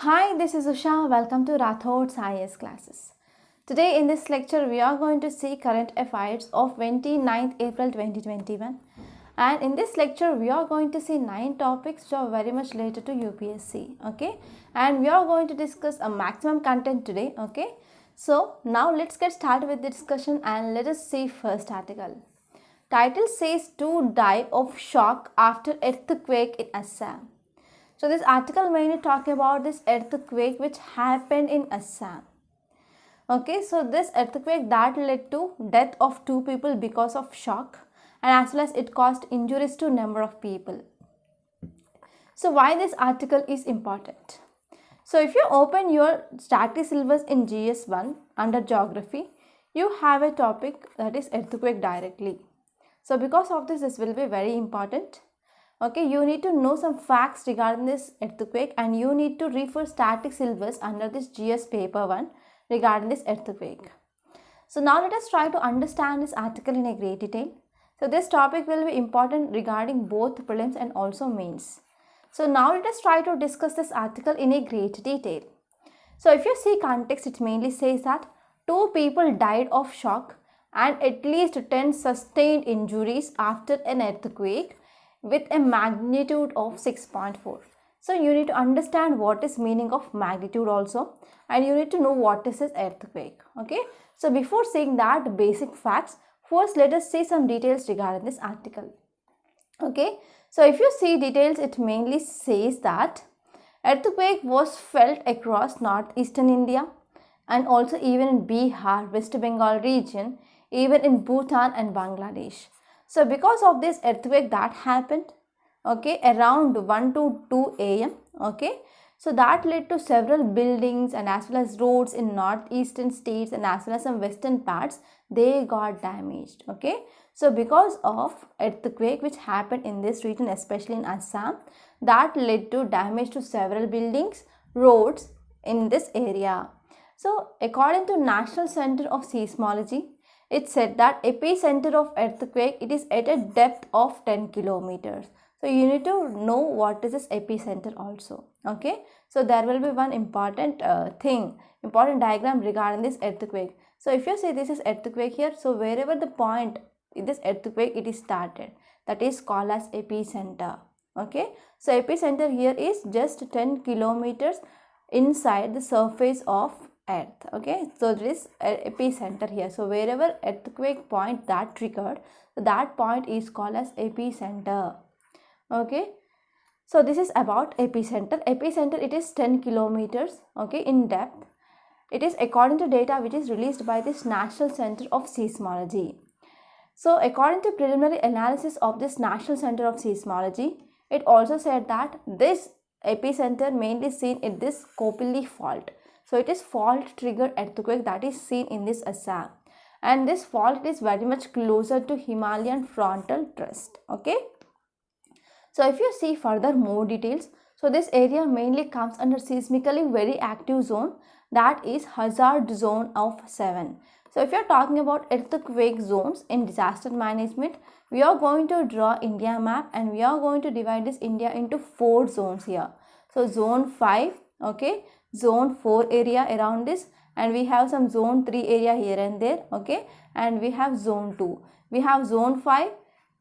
Hi, this is Usha. Welcome to Rathod's IAS classes. Today in this lecture, we are going to see current affairs of 29th April 2021. And in this lecture, we are going to see 9 topics which are very much related to UPSC. Okay. And we are going to discuss a maximum content today. Okay. So now let's get started with the discussion and let us see first article. Title says 2 die of shock after earthquake in Assam. So this article mainly talking about this earthquake which happened in Assam. Okay, so this earthquake that led to death of 2 people because of shock, and as well as it caused injuries to number of people. So why this article is important? So if you open your static syllabus in GS1 under geography, you have a topic that is earthquake directly. So because of this will be very important. Okay, you need to know some facts regarding this earthquake and you need to refer static syllabus under this GS paper 1 regarding this earthquake. So now let us try to understand this article in a great detail. So this topic will be important regarding both prelims and also mains. So now let us try to discuss this article in a great detail. So if you see context, it mainly says that 2 people died of shock and at least 10 sustained injuries after an earthquake with a magnitude of 6.4. So you need to understand what is meaning of magnitude also, and you need to know what is this earthquake. Okay. So before seeing that basic facts, first let us see some details regarding this article. Okay. So if you see details, it mainly says that earthquake was felt across northeastern India and also even in Bihar, West Bengal region, even in Bhutan and Bangladesh. So because of this earthquake that happened, okay, around 1 to 2 am, okay, so that led to several buildings and as well as roads in northeastern states and as well as some western parts, they got damaged. Okay, so because of earthquake which happened in this region, especially in Assam, that led to damage to several buildings, roads in this area. So according to National Center of Seismology, it said that epicenter of earthquake, it is at a depth of 10 kilometers. So you need to know what is this epicenter also. Okay, so there will be one important important diagram regarding this earthquake. So if you say this is earthquake here, so wherever the point this earthquake it is started, that is called as epicenter. Okay, so epicenter here is just 10 kilometers inside the surface of earth. Okay, so this epicenter here, so wherever earthquake point that triggered, that point is called as epicenter. Okay, so this is about epicenter. Epicenter, it is 10 kilometers, okay, in depth. It is according to data which is released by this National Center of Seismology. So according to preliminary analysis of this National Center of Seismology, it also said that this epicenter mainly seen in this Kopili fault. So it is fault triggered earthquake that is seen in this Assam, and this fault is very much closer to Himalayan frontal thrust. Okay, so if you see further more details, so this area mainly comes under seismically very active zone, that is hazard zone of 7. So if you are talking about earthquake zones in disaster management, we are going to draw India map and we are going to divide this India into 4 zones here. So zone 5, okay, zone 4 area around this, and we have some zone 3 area here and there. Okay, and we have zone 2. We have zone 5,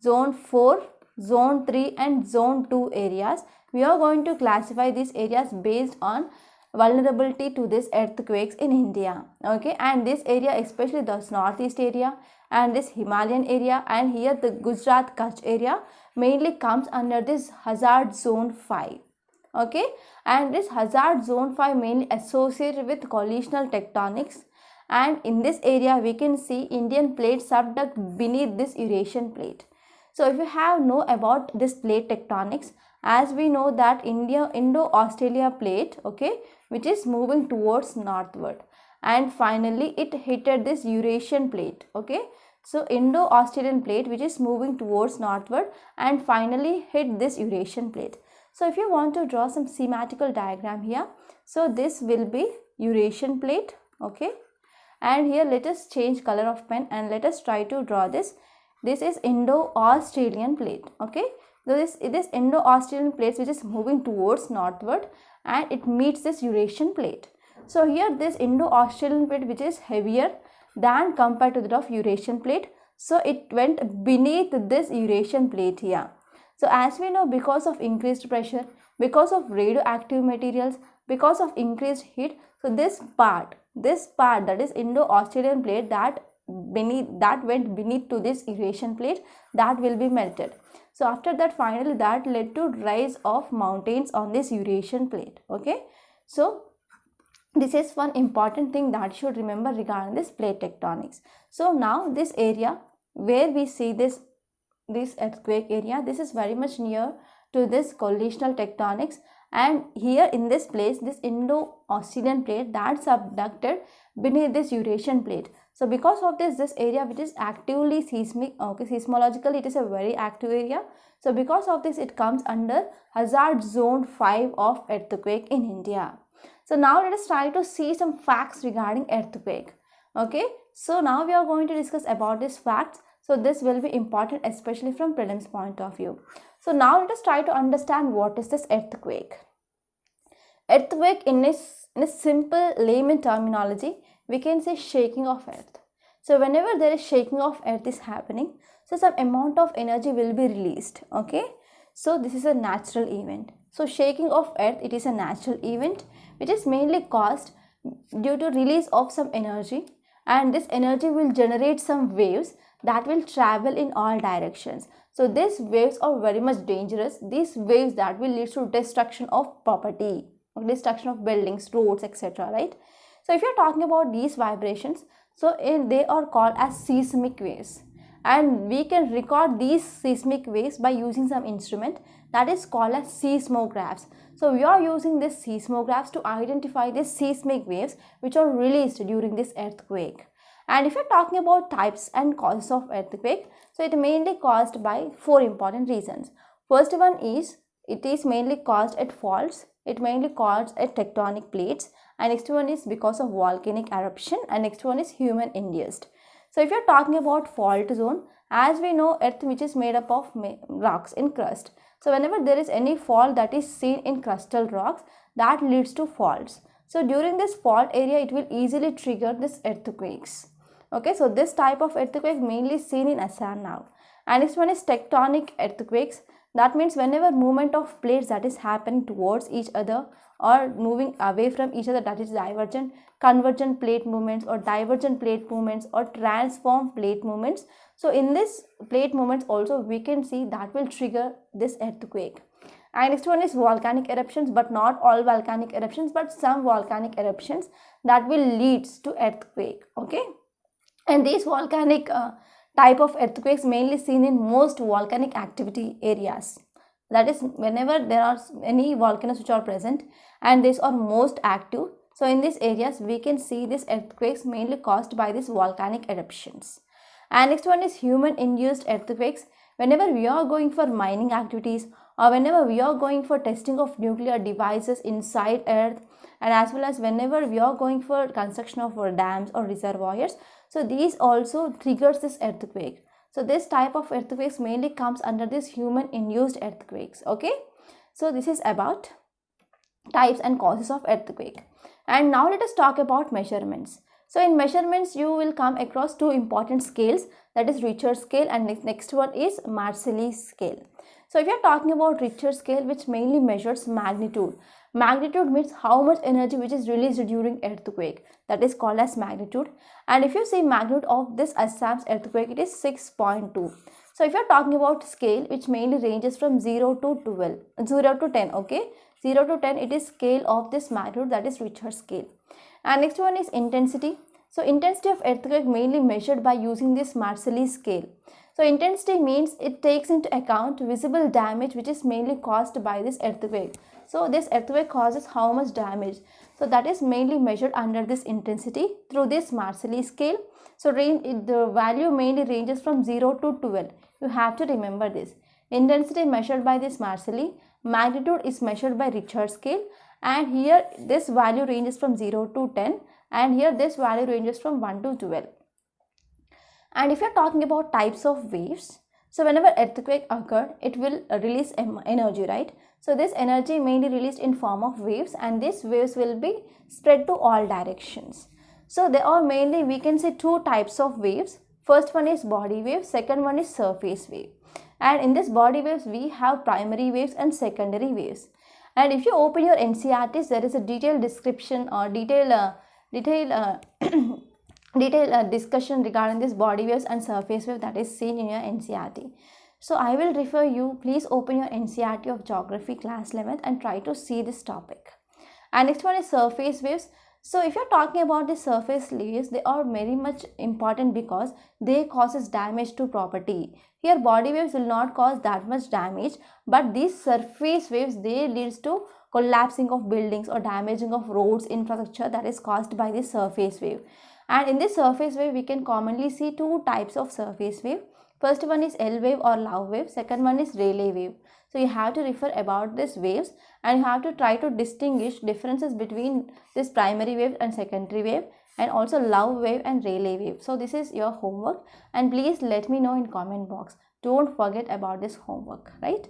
zone 4, zone 3 and zone 2 areas. We are going to classify these areas based on vulnerability to these earthquakes in India. Okay, and this area, especially the northeast area and this Himalayan area and here the Gujarat Kutch area, mainly comes under this hazard zone 5. Okay, and this hazard zone 5 mainly associated with collisional tectonics, and in this area we can see Indian plate subduct beneath this Eurasian plate. So if you have know about this plate tectonics, as we know that Indo-Australia plate, okay, which is moving towards northward, and finally it hit this Eurasian plate. Okay, so Indo-Australian plate which is moving towards northward and finally hit this Eurasian plate. So if you want to draw some schematical diagram here, so this will be Eurasian plate. Okay, and here let us change color of pen and let us try to draw this. This is Indo-Australian plate. Okay, so this Indo-Australian plate which is moving towards northward, and it meets this Eurasian plate. So here this Indo-Australian plate, which is heavier than compared to that of Eurasian plate, so it went beneath this Eurasian plate here. So as we know, because of increased pressure, because of radioactive materials, because of increased heat, so this part that is Indo-Australian plate that went beneath to this Eurasian plate, that will be melted. So after that, finally that led to rise of mountains on this Eurasian plate. Okay, so this is one important thing that you should remember regarding this plate tectonics. So now this area where we see this earthquake area, this is very much near to this collisional tectonics, and here in this place, this Indo-Australian plate that subducted beneath this Eurasian plate. So because of this area which is actively seismic, okay, seismologically it is a very active area. So because of this, it comes under hazard zone 5 of earthquake in India. So now let us try to see some facts regarding earthquake. Okay, so now we are going to discuss about these facts. So this will be important, especially from prelims point of view. So now let us try to understand what is this earthquake. Earthquake in a simple layman terminology, we can say shaking of earth. So whenever there is shaking of earth is happening, so some amount of energy will be released. Okay, so this is a natural event. So shaking of earth, it is a natural event which is mainly caused due to release of some energy, and this energy will generate some waves that will travel in all directions. So these waves are very much dangerous. These waves that will lead to destruction of property, destruction of buildings, roads, etc. Right? So if you're talking about these vibrations, so they are called as seismic waves, and we can record these seismic waves by using some instrument that is called as seismographs. So we are using these seismographs to identify these seismic waves which are released during this earthquake. And if you're talking about types and causes of earthquake, so it mainly caused by 4 important reasons. First one is, it is mainly caused at faults, it mainly caused at tectonic plates, and next one is because of volcanic eruption, and next one is human induced. So if you're talking about fault zone, as we know, earth which is made up of rocks in crust. So whenever there is any fault that is seen in crustal rocks, that leads to faults. So during this fault area, it will easily trigger this earthquakes. Okay, so this type of earthquake mainly seen in Assam now. And next one is tectonic earthquakes. That means whenever movement of plates that is happening towards each other or moving away from each other, that is divergent, convergent plate movements or divergent plate movements or transform plate movements. So in this plate movements also we can see that will trigger this earthquake. And next one is volcanic eruptions, but not all volcanic eruptions, but some volcanic eruptions that will lead to earthquake. Okay, and these volcanic type of earthquakes mainly seen in most volcanic activity areas. That is, whenever there are any volcanoes which are present and these are most active, so in these areas we can see these earthquakes mainly caused by these volcanic eruptions. And next one is human induced earthquakes. Whenever we are going for mining activities or whenever we are going for testing of nuclear devices inside earth, and as well as whenever we are going for construction of dams or reservoirs, so these also triggers this earthquake. So this type of earthquakes mainly comes under this human induced earthquakes. Okay, so this is about types and causes of earthquake. And now let us talk about measurements. So in measurements you will come across 2 important scales, that is Richter scale and next one is Marcelli scale. So if you are talking about Richter scale, which mainly measures magnitude. Magnitude means how much energy which is released during earthquake, that is called as magnitude. And if you see magnitude of this Assam's earthquake, it is 6.2. So if you are talking about scale, which mainly ranges from 0 to 10, okay, 0 to 10 it is scale of this magnitude, that is Richter scale. And next one is intensity. So intensity of earthquake mainly measured by using this Marcelli scale. So intensity means it takes into account visible damage which is mainly caused by this earthquake. So this earthquake causes how much damage. So that is mainly measured under this intensity through this Marcelli scale. So the value mainly ranges from 0 to 12. You have to remember this. Intensity measured by this Marcelli, magnitude is measured by Richter scale, and here this value ranges from 0 to 10 and here this value ranges from 1 to 12. And if you are talking about types of waves, so whenever earthquake occurred, it will release energy, right? So this energy mainly released in form of waves, and these waves will be spread to all directions. So there are mainly, we can say, two types of waves. First one is body wave, second one is surface wave. And in this body waves we have primary waves and secondary waves. And if you open your NCERTs, there is a detailed description or detailed discussion regarding this body waves and surface wave that is seen in your NCERT. So I will refer you, please open your NCERT of Geography class 11th and try to see this topic. And next one is surface waves. So if you're talking about the surface waves, they are very much important because they causes damage to property. Here body waves will not cause that much damage, but these surface waves, they leads to collapsing of buildings or damaging of roads infrastructure that is caused by this surface wave. And in this surface wave we can commonly see two types of surface wave. First one is L wave or love wave, second one is Rayleigh wave. So you have to refer about these waves and you have to try to distinguish differences between this primary wave and secondary wave, and also love wave and Rayleigh wave. So this is your homework, and please let me know in comment box. Don't forget about this homework, right?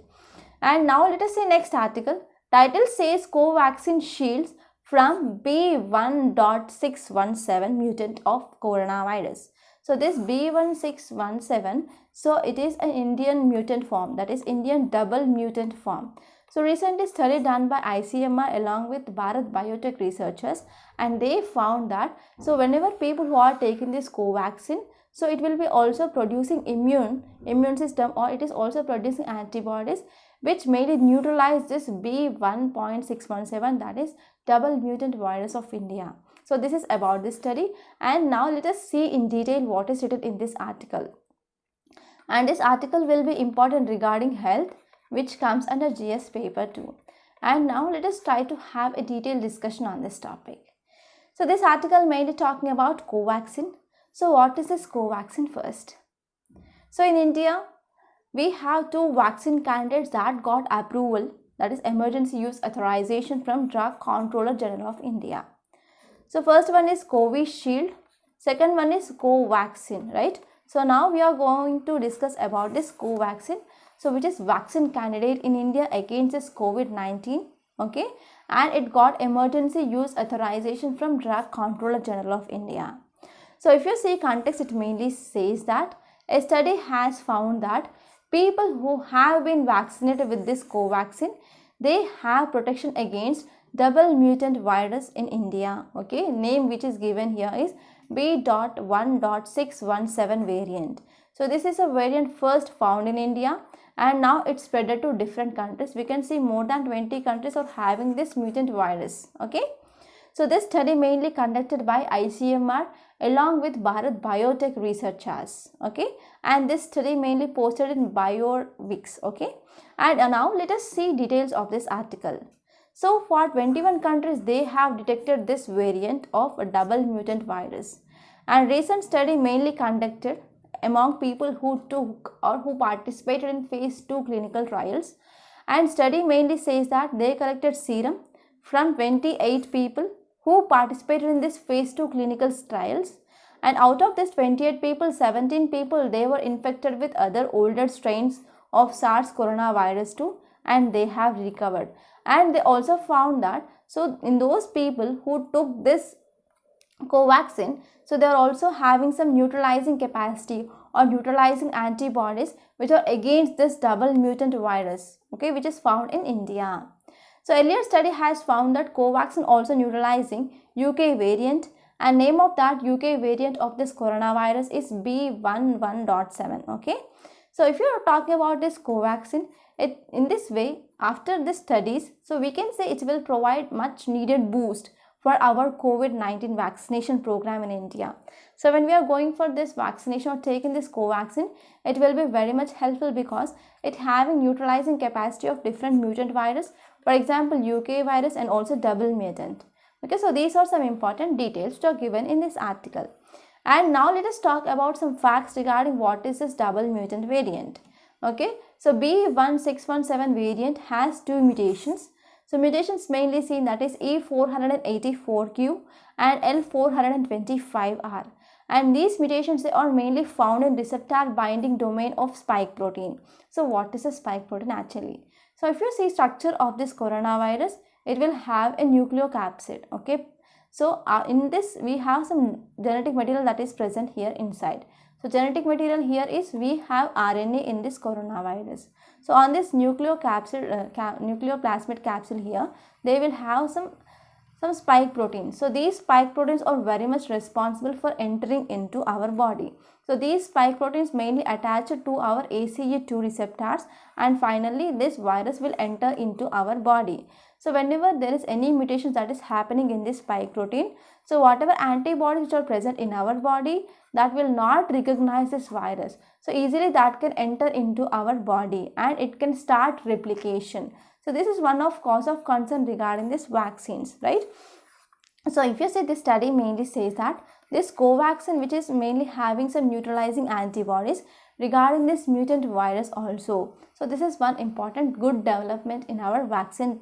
And now let us see next article. Title says Covaxin shields from B.1.617 mutant of coronavirus. So this B.1.617, so it is an Indian mutant form, that is Indian double mutant form. So recently study done by ICMR along with Bharat Biotech researchers, and they found that so whenever people who are taking this Covaxin, so it will be also producing immune system, or it is also producing antibodies which made it neutralize this B.1.617, that is double mutant virus of India. So this is about this study, and now let us see in detail what is written in this article. And this article will be important regarding health, which comes under GS paper 2. And now let us try to have a detailed discussion on this topic. So this article mainly talking about Covaxin. So what is this Covaxin first? So in India, we have two vaccine candidates that got approval, that is emergency use authorization from Drug Controller General of India. So first one is Covishield, second one is Covaxin, right? So now we are going to discuss about this Covaxin, so which is vaccine candidate in India against this COVID-19, okay? And it got emergency use authorization from Drug Controller General of India. So if you see context, it mainly says that a study has found that people who have been vaccinated with this Covaxin, they have protection against double mutant virus in India, okay? Name which is given here is B.1.617 variant. So this is a variant first found in India, and now it's spread to different countries. We can see more than 20 countries are having this mutant virus, okay? So this study mainly conducted by ICMR along with Bharat Biotech researchers, okay? And this study mainly posted in BioVix, okay? And now let us see details of this article. So for 21 countries, they have detected this variant of a double mutant virus. And recent study mainly conducted among people who took or who participated in phase 2 clinical trials. And study mainly says that they collected serum from 28 people who participated in this phase 2 clinical trials. And out of this 28 people, 17 people, they were infected with other older strains of SARS coronavirus 2, and they have recovered. And they also found that so in those people who took this Covaxin, so they are also having some neutralizing capacity or neutralizing antibodies which are against this double mutant virus, okay, which is found in India. So earlier study has found that Covaxin also neutralizing UK variant, and name of that UK variant of this coronavirus is B.1.1.7, okay. So if you are talking about this Covaxin, in this way, after the studies, so we can say it will provide much needed boost for our COVID-19 vaccination program in India. So when we are going for this vaccination or taking this Covaxin, it will be very much helpful because it having neutralizing capacity of different mutant virus, for example UK virus and also double mutant. Okay, so these are some important details which are given in this article. And now let us talk about some facts regarding what is this double mutant variant. Okay, so B.1.617 variant has two mutations. So mutations mainly seen, that is E484Q and L425R. And these mutations, they are mainly found in receptor binding domain of spike protein. So what is a spike protein actually? So if you see structure of this coronavirus, it will have a nucleocapsid. Okay, so in this we have some genetic material that is present here inside. So genetic material here is we have RNA in this coronavirus. So on this nucleoplasmid capsule here, they will have some spike proteins. So these spike proteins are very much responsible for entering into our body. So these spike proteins mainly attach to our ACE2 receptors, and finally this virus will enter into our body. So whenever there is any mutation that is happening in this spike protein, so whatever antibodies which are present in our body, that will not recognize this virus. So easily that can enter into our body and it can start replication. So this is one of cause of concern regarding this vaccines, right? So if you see, this study mainly says that this Covaxin, which is mainly having some neutralizing antibodies regarding this mutant virus also. So this is one important good development in our vaccine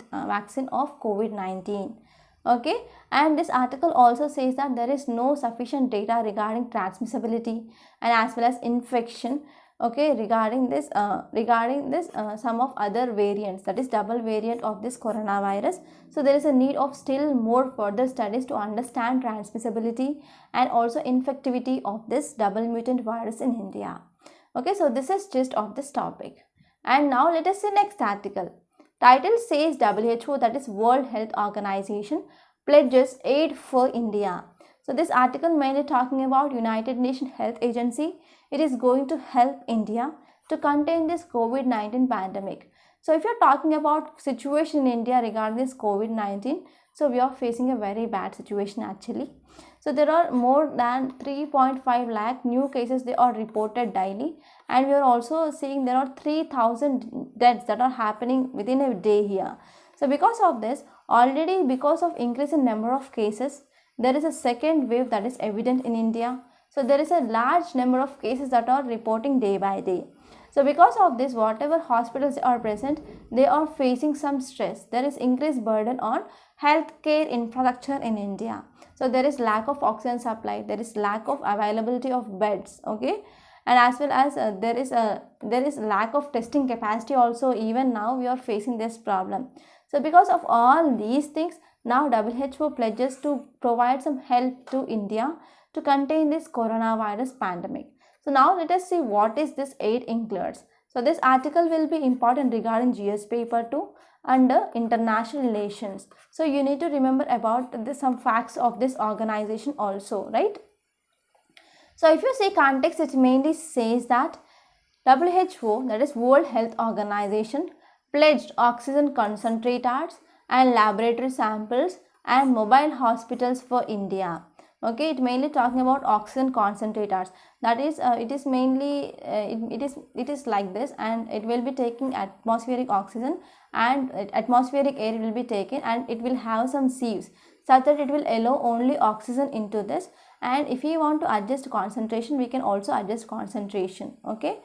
of COVID-19. Okay, and this article also says that there is no sufficient data regarding transmissibility and as well as infection. Okay, regarding this some of other variants, that is double variant of this coronavirus. So there is a need of still more further studies to understand transmissibility and also infectivity of this double mutant virus in India. Okay, so this is gist of this topic. And now let us see next article. Title says WHO, that is World Health Organization, pledges aid for India. So this article mainly talking about United Nations Health Agency. It is going to help India to contain this COVID-19 pandemic. So if you're talking about situation in India regarding this COVID-19, so we are facing a very bad situation actually. So there are more than 3.5 lakh new cases they are reported daily, and we are also seeing there are 3,000 deaths that are happening within a day here. So because of this, already because of increase in number of cases, there is a second wave that is evident in India. So there is a large number of cases that are reporting day by day. So because of this, whatever hospitals are present, they are facing some stress. There is increased burden on healthcare infrastructure in India. So there is lack of oxygen supply, there is lack of availability of beds, okay, and as well as there is lack of testing capacity also. Even now we are facing this problem. So because of all these things, now WHO pledges to provide some help to India to contain this coronavirus pandemic. So now let us see what is this aid includes. So this article will be important regarding GS paper 2 under international relations. So you need to remember about some facts of this organization also, right? So if you see context, it mainly says that WHO, that is World Health Organization, pledged oxygen concentrators and laboratory samples and mobile hospitals for India. Okay, it mainly talking about oxygen concentrators. That is, it is mainly it is like this, and it will be taking atmospheric oxygen, and atmospheric air will be taken, and it will have some sieves such that it will allow only oxygen into this. And if you want to adjust concentration, we can also adjust concentration. Okay.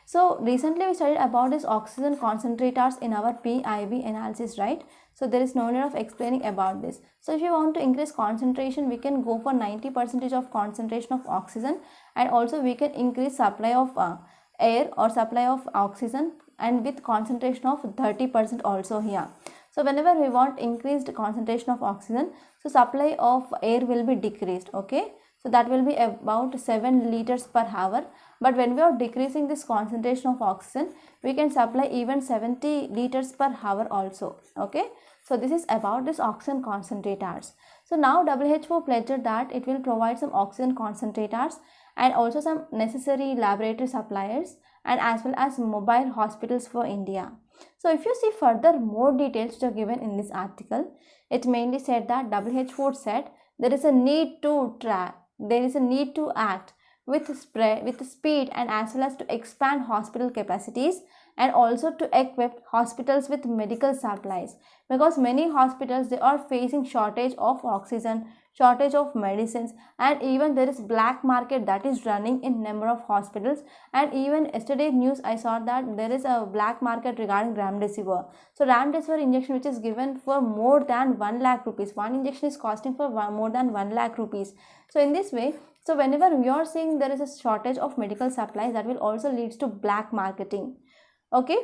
So recently we studied about this oxygen concentrators in our PIV analysis, right? So there is no need of explaining about this. So if you want to increase concentration, we can go for 90% of concentration of oxygen, and also we can increase supply of air or supply of oxygen, and with concentration of 30% also here. So whenever we want increased concentration of oxygen, so supply of air will be decreased, okay? So that will be about 7 liters per hour. But when we are decreasing this concentration of oxygen, we can supply even 70 liters per hour also, okay? So this is about this oxygen concentrators. So now WHO pledged that it will provide some oxygen concentrators and also some necessary laboratory suppliers, and as well as mobile hospitals for India. So if you see further more details which are given in this article, it mainly said that WHO said there is a need to act with speed, and as well as to expand hospital capacities, and also to equip hospitals with medical supplies, because many hospitals, they are facing shortage of oxygen, shortage of medicines, and even there is black market that is running in number of hospitals. And even yesterday news I saw that there is a black market regarding remdesivir. So remdesivir injection which is given for more than 1 lakh rupees, one injection is costing for more than 1 lakh rupees. So in this way, so whenever we are seeing there is a shortage of medical supplies, that will also leads to black marketing, okay?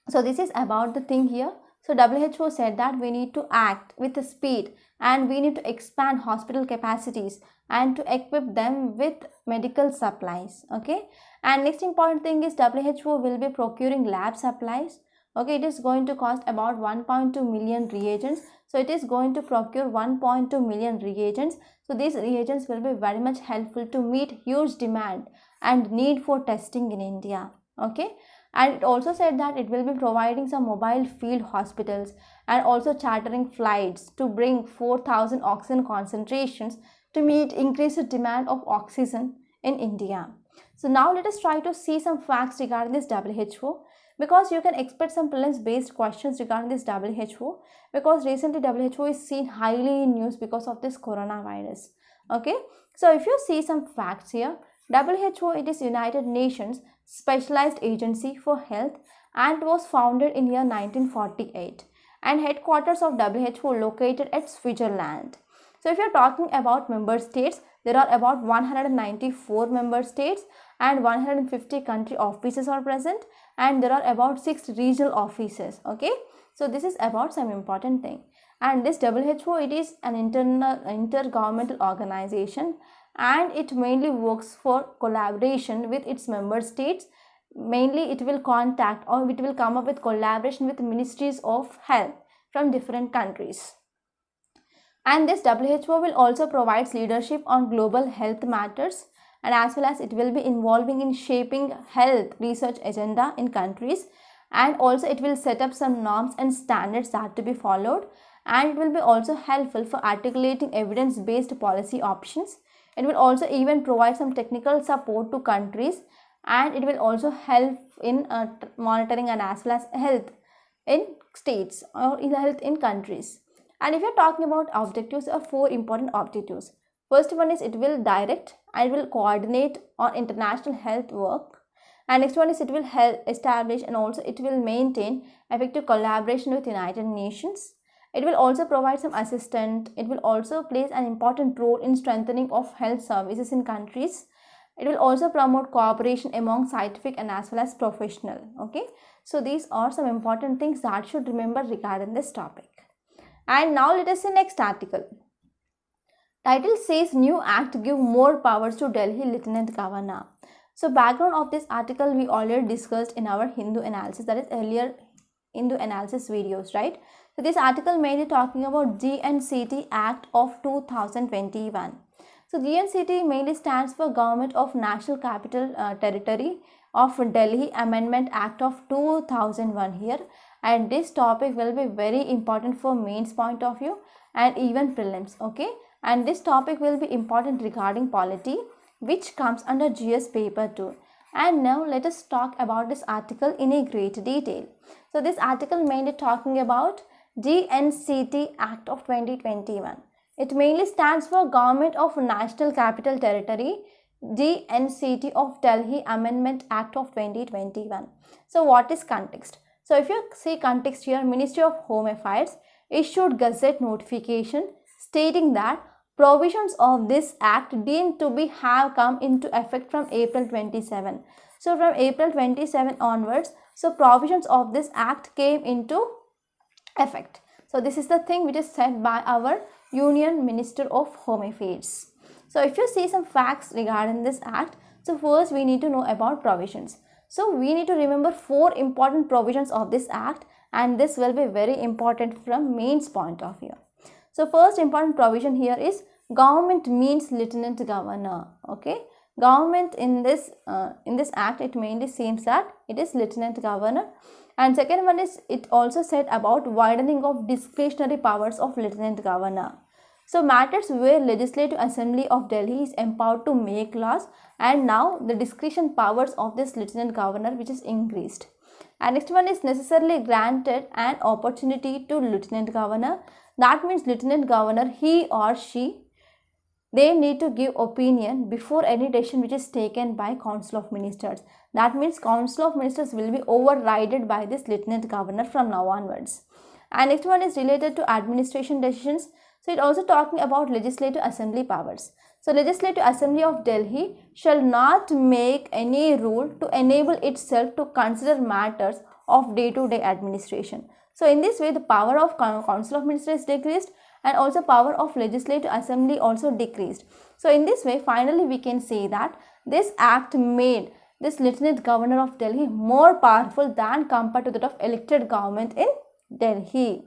So this is about the thing here. So WHO said that we need to act with speed and we need to expand hospital capacities and to equip them with medical supplies. Okay, and next important thing is WHO will be procuring lab supplies. Okay, it is going to cost about 1.2 million reagents. So it is going to procure 1.2 million reagents. So these reagents will be very much helpful to meet huge demand and need for testing in India. Okay, and it also said that it will be providing some mobile field hospitals and also chartering flights to bring 4,000 oxygen concentrations to meet increased demand of oxygen in India. So now let us try to see some facts regarding this WHO, because you can expect some prelims based questions regarding this WHO, because recently WHO is seen highly in news because of this coronavirus. Okay, so if you see some facts here, WHO, it is United Nations specialized agency for health and was founded in year 1948, and headquarters of WHO located at Switzerland. So if you are talking about member states, there are about 194 member states and 150 country offices are present, and there are about 6 regional offices. Okay, so this is about some important thing. And this WHO, it is an intergovernmental organization, and it mainly works for collaboration with its member states. Mainly it will contact or it will come up with collaboration with ministries of health from different countries. And this WHO will also provide leadership on global health matters, and as well as it will be involving in shaping health research agenda in countries, and also it will set up some norms and standards that to be followed, and it will be also helpful for articulating evidence-based policy options. It will also even provide some technical support to countries, and it will also help in monitoring and as well as health in states or in health in countries. And if you're talking about objectives, there are 4 important objectives. First one is it will direct and will coordinate on international health work. And next one is it will help establish and also it will maintain effective collaboration with United Nations. It will also provide some assistance. It will also play an important role in strengthening of health services in countries. It will also promote cooperation among scientific and as well as professional. Okay, so these are some important things that should remember regarding this topic. And now let us see next article. Title says new act give more powers to Delhi Lieutenant Governor. So background of this article we already discussed in our Hindu analysis, that is earlier Hindu analysis videos, right? So this article mainly talking about GNCT Act of 2021. So GNCT mainly stands for Government of National Capital Territory of Delhi Amendment Act of 2001 here, and this topic will be very important for mains point of view and even prelims. Okay, and this topic will be important regarding polity, which comes under GS paper 2. And now let us talk about this article in a great detail. So this article mainly talking about GNCT Act of 2021. It mainly stands for Government of National Capital Territory, GNCT of Delhi Amendment Act of 2021. So what is context? So if you see context here, Ministry of Home Affairs issued Gazette notification stating that provisions of this act deemed to be have come into effect from April 27. So from April 27 onwards, so provisions of this act came into effect. So this is the thing which is said by our Union Minister of Home Affairs. So if you see some facts regarding this act, so first we need to know about provisions. So we need to remember 4 important provisions of this act, and this will be very important from mains point of view. So first important provision here is government means Lieutenant Governor. Okay, government in this act, it mainly seems that it is Lieutenant Governor. And second one is it also said about widening of discretionary powers of Lieutenant Governor. So matters where Legislative Assembly of Delhi is empowered to make laws, and now the discretion powers of this Lieutenant Governor which is increased. And next one is necessarily granted an opportunity to Lieutenant Governor. That means Lieutenant Governor, he or she, they need to give opinion before any decision which is taken by Council of Ministers. That means Council of Ministers will be overridden by this Lieutenant Governor from now onwards. And next one is related to administration decisions. So it also talking about Legislative Assembly powers. So Legislative Assembly of Delhi shall not make any rule to enable itself to consider matters of day-to-day administration. So in this way, the power of Council of Ministers decreased, and also power of Legislative Assembly also decreased. So in this way, finally we can say that this act made this Lieutenant Governor of Delhi more powerful than compared to that of elected government in Delhi.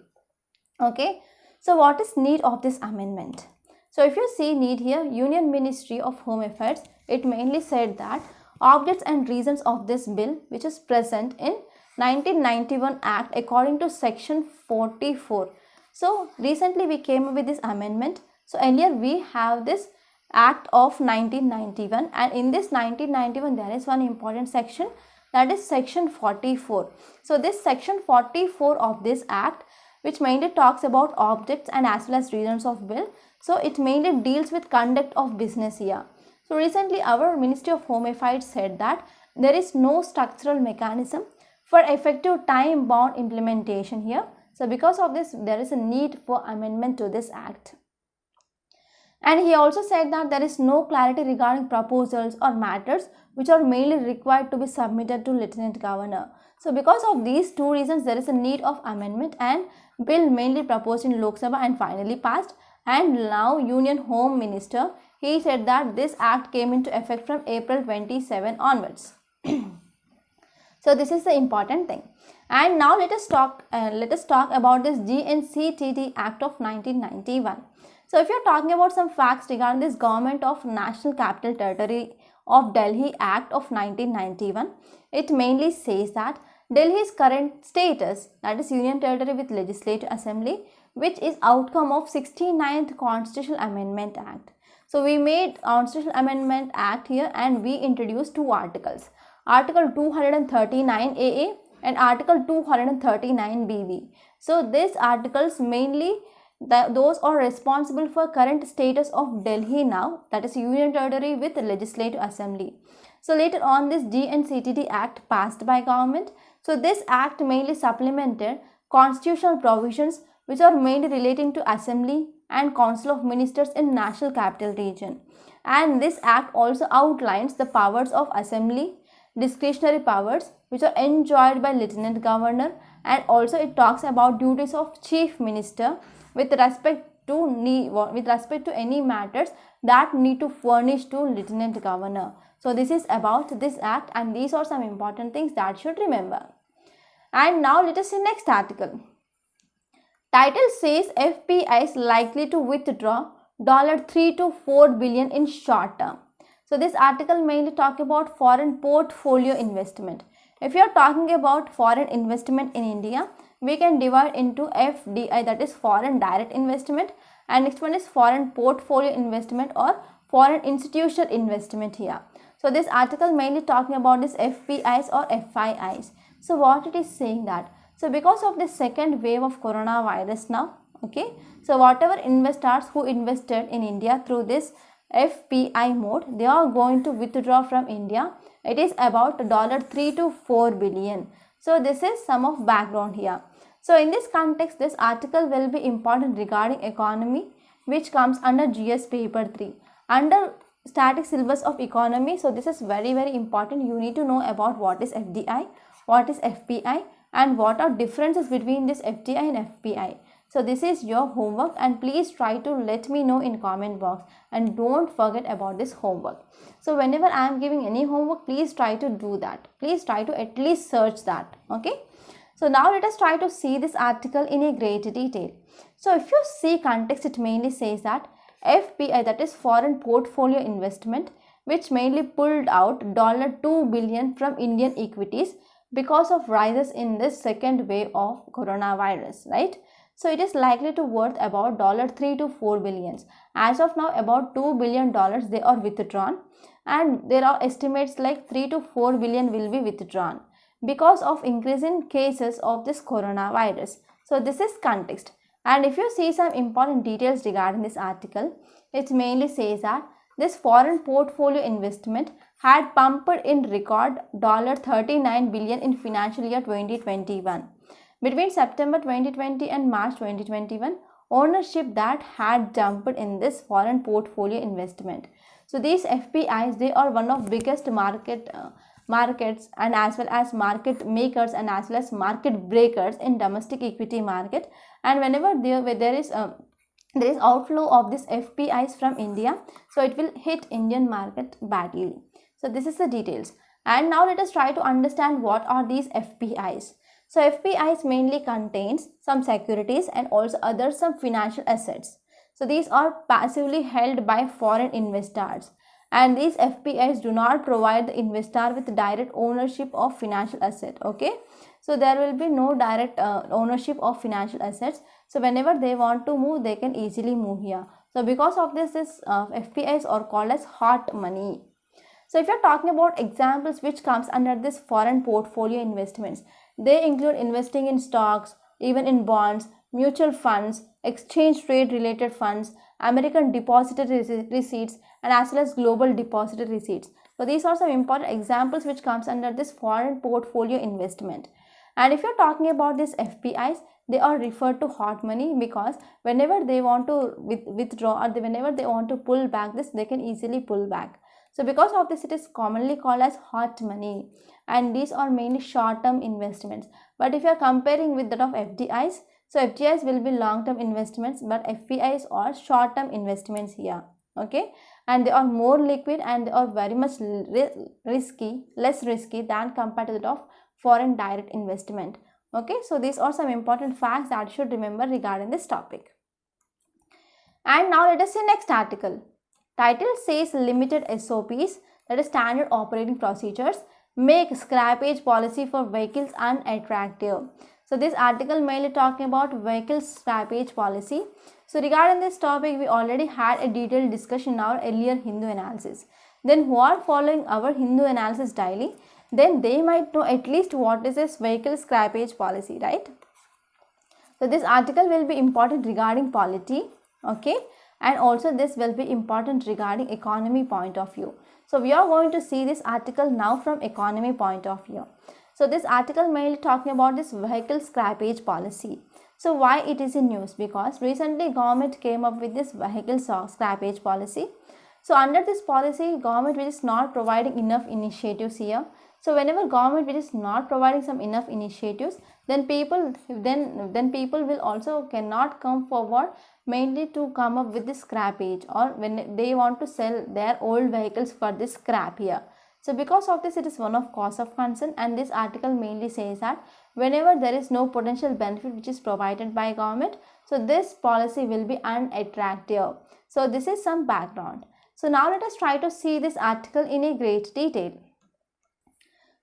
Okay, so what is need of this amendment? So if you see need here, Union Ministry of Home Affairs, it mainly said that objects and reasons of this bill which is present in 1991 Act according to section 44. So recently we came up with this amendment. So earlier we have this Act of 1991, and in this 1991 there is one important section, that is section 44. So this section 44 of this act, which mainly talks about objects and as well as reasons of bill. So it mainly deals with conduct of business here. So recently our Ministry of Home Affairs said that there is no structural mechanism for effective time bound implementation here. So because of this, there is a need for amendment to this act. And he also said that there is no clarity regarding proposals or matters which are mainly required to be submitted to Lieutenant Governor. So because of these two reasons, there is a need of amendment, and bill mainly proposed in Lok Sabha and finally passed. And now Union Home Minister, he said that this act came into effect from April 27 onwards. So this is the important thing. And now let us talk about this GNCTT Act of 1991. So if you are talking about some facts regarding this Government of National Capital Territory of Delhi Act of 1991, it mainly says that Delhi's current status, that is Union Territory with Legislative Assembly, which is outcome of 69th Constitutional Amendment Act. So we made Constitutional Amendment Act here, and we introduced two articles, Article 239 AA and Article 239 BB. So these articles mainly those are responsible for current status of Delhi now, that is Union Territory with Legislative Assembly. So later on, this GNCTT Act passed by government. So this act mainly supplemented constitutional provisions which are mainly relating to Assembly and Council of Ministers in National Capital Region. And this act also outlines the powers of Assembly, discretionary powers which are enjoyed by Lieutenant Governor, and also it talks about duties of Chief Minister with respect to any matters that need to furnish to Lieutenant Governor. So this is about this act, and these are some important things that you should remember. And now let us see next article. Title says FPI is likely to withdraw $3 to $4 billion in short term. So this article mainly talk about foreign portfolio investment. If you are talking about foreign investment in India, we can divide into FDI, that is foreign direct investment, and next one is foreign portfolio investment or foreign institutional investment here. So this article mainly talking about this FPIs or FIIs. So what it is saying that, so because of the second wave of coronavirus now, okay, so whatever investors who invested in India through this FPI mode, they are going to withdraw from India. It is about $3 to $4 billion. So this is some of background here. So in this context, this article will be important regarding economy, which comes under GS paper 3 under static syllabus of economy. So this is very important. You need to know about what is FDI, what is FPI, and what are differences between this FDI and FPI. So this is your homework, and please try to let me know in comment box, and don't forget about this homework. So whenever I am giving any homework, please try to do that. Please try to at least search that. Okay. So now let us try to see this article in a great detail. So if you see context, it mainly says that FPI, that is foreign portfolio investment, which mainly pulled out $2 billion from Indian equities because of rises in this second wave of coronavirus, right? So it is likely to worth about $3 to $4 billion. As of now, about $2 billion they are withdrawn, and there are estimates like $3 to $4 billion will be withdrawn because of increase in cases of this coronavirus. So this is context. And if you see some important details regarding this article, it mainly says that this foreign portfolio investment had pumped in record $39 billion in financial year 2021. Between September 2020 and March 2021, ownership that had jumped in this foreign portfolio investment. So these FPIs, they are one of biggest market markets and as well as market makers and as well as market breakers in domestic equity market. And whenever there is outflow of these FPIs from India, so it will hit Indian market badly. So this is the details. And now let us try to understand what are these FPIs. So FPIs mainly contains some securities and also other some financial assets. So these are passively held by foreign investors, and these FPIs do not provide the investor with direct ownership of financial asset. Okay, so there will be no direct ownership of financial assets. So whenever they want to move, they can easily move here. So because of this FPIs are called as hot money. So if you're talking about examples which comes under this foreign portfolio investments, they include investing in stocks, even in bonds, mutual funds, exchange trade related funds, American depository receipts, and as well as global depository receipts. So these are some important examples which comes under this foreign portfolio investment. And if you're talking about these FPIs, they are referred to hot money because whenever they want to withdraw or whenever they want to pull back this, they can easily pull back. So because of this, it is commonly called as hot money, and these are mainly short-term investments. But if you are comparing with that of FDIs, so FDIs will be long-term investments, but FPIs are short-term investments here. Okay, and they are more liquid and they are very much less risky than compared to that of foreign direct investment. Okay, so these are some important facts that you should remember regarding this topic. And now let us see next article. Title says limited SOPs, that is standard operating procedures, make scrappage policy for vehicles unattractive. So this article mainly talking about vehicle scrappage policy. So regarding this topic, we already had a detailed discussion in our earlier Hindu analysis. Then who are following our Hindu analysis daily, then they might know at least what is this vehicle scrappage policy, right? So this article will be important regarding polity, okay, and also this will be important regarding economy point of view. So we are going to see this article now from economy point of view. So this article mainly talking about this vehicle scrappage policy. So why it is in news? Because recently government came up with this vehicle scrappage policy. So under this policy, government which is not providing enough initiatives here. So whenever government which is not providing some enough initiatives, then people will also cannot come forward mainly to come up with this scrappage, or when they want to sell their old vehicles for this scrap here. So because of this, it is one of cause of concern, and this article mainly says that whenever there is no potential benefit which is provided by government, so this policy will be unattractive. So this is some background. So now let us try to see this article in a great detail.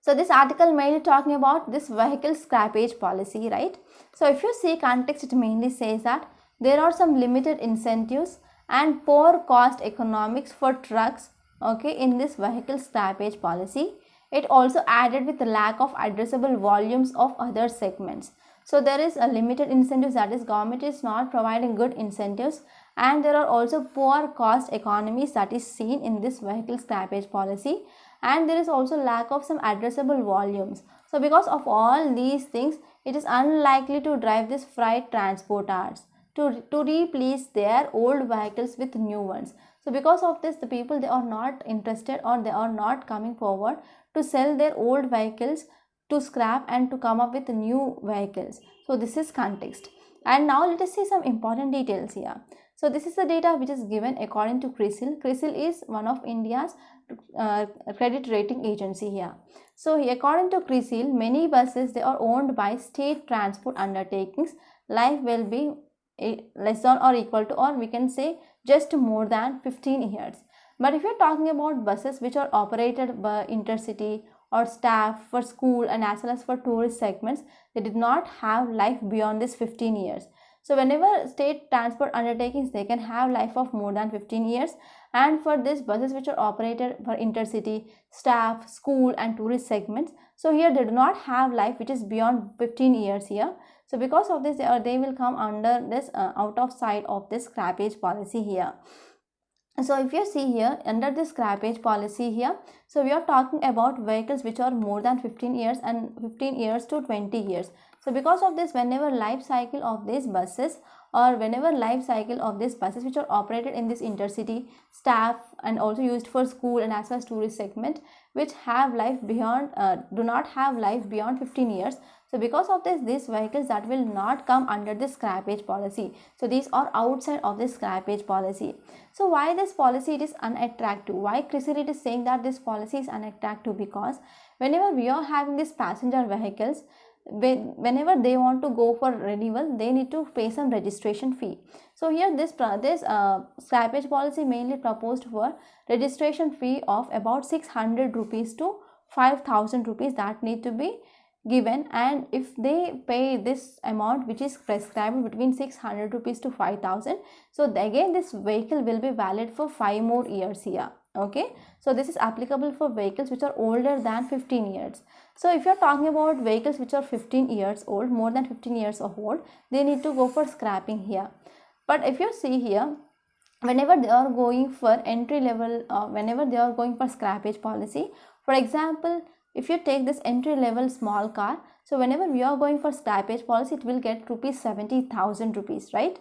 So this article mainly talking about this vehicle scrappage policy, right? So if you see context, it mainly says that there are some limited incentives and poor cost economics for trucks, okay, in this vehicle scrappage policy. It also added with the lack of addressable volumes of other segments. So there is a limited incentives, that is government is not providing good incentives, and there are also poor cost economies that is seen in this vehicle scrappage policy, and there is also lack of some addressable volumes. So because of all these things, it is unlikely to drive this freight transporters to replace their old vehicles with new ones. So because of this, the people, they are not interested or they are not coming forward to sell their old vehicles to scrap and to come up with new vehicles. So this is context. And now let us see some important details here. So this is the data which is given according to CRISIL. CRISIL is one of India's credit rating agency here. So according to CRISIL, many buses, they are owned by state transport undertakings. Life will be less than or equal to, or we can say just more than 15 years. But if you're talking about buses which are operated by intercity or staff for school and as well as for tourist segments, they did not have life beyond this 15 years. So whenever state transport undertakings, they can have life of more than 15 years, and for these buses which are operated for intercity, staff, school and tourist segments, so here they do not have life which is beyond 15 years here. So because of this, they will come under this out of sight of this scrappage policy here. So if you see here under this scrappage policy here, so we are talking about vehicles which are more than 15 years and 15 years to 20 years. So because of this, whenever life cycle of these buses or whenever life cycle of these buses which are operated in this intercity staff and also used for school and as well as tourist segment, which have life beyond do not have life beyond 15 years. So because of this, these vehicles that will not come under this scrappage policy. So these are outside of this scrappage policy. So why this policy it is unattractive? Why CRISIL it is saying that this policy is unattractive? Because whenever we are having these passenger vehicles, whenever they want to go for renewal, they need to pay some registration fee. So here this scrappage policy mainly proposed for registration fee of about 600 rupees to 5,000 rupees that need to be given, and if they pay this amount which is prescribed between 600 rupees to 5,000, so again this vehicle will be valid for 5 more years here. Okay, so this is applicable for vehicles which are older than 15 years. So if you are talking about vehicles which are 15 years old, more than 15 years of old, they need to go for scrapping here. But if you see here, whenever they are going for entry level, whenever they are going for scrappage policy, for example, if you take this entry level small car, so whenever we are going for scrappage policy, it will get rupees 70,000 rupees, right?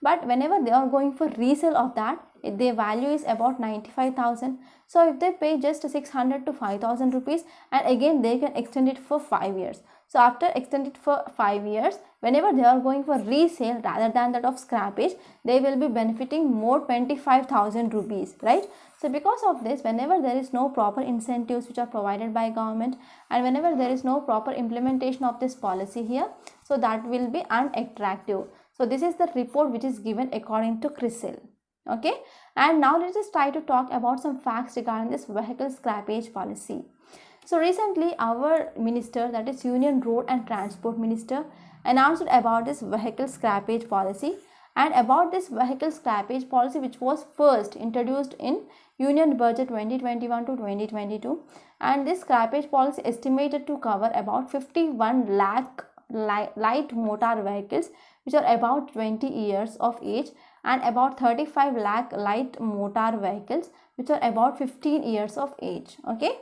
But whenever they are going for resale of that, their value is about 95,000. So if they pay just 600 to 5,000 rupees, and again they can extend it for 5 years. So after extended for 5 years, whenever they are going for resale rather than that of scrappage, they will be benefiting more 25,000 rupees, right? So because of this, whenever there is no proper incentives which are provided by government, and whenever there is no proper implementation of this policy here, so that will be unattractive. So this is the report which is given according to CRISIL. Okay, and now let us try to talk about some facts regarding this vehicle scrappage policy. So recently our minister, that is Union Road and Transport Minister, announced about this vehicle scrappage policy, and about this vehicle scrappage policy which was first introduced in Union Budget 2021 to 2022, and this scrappage policy estimated to cover about 51 lakh light motor vehicles which are about 20 years of age, and about 35 lakh light motor vehicles which are about 15 years of age. Okay,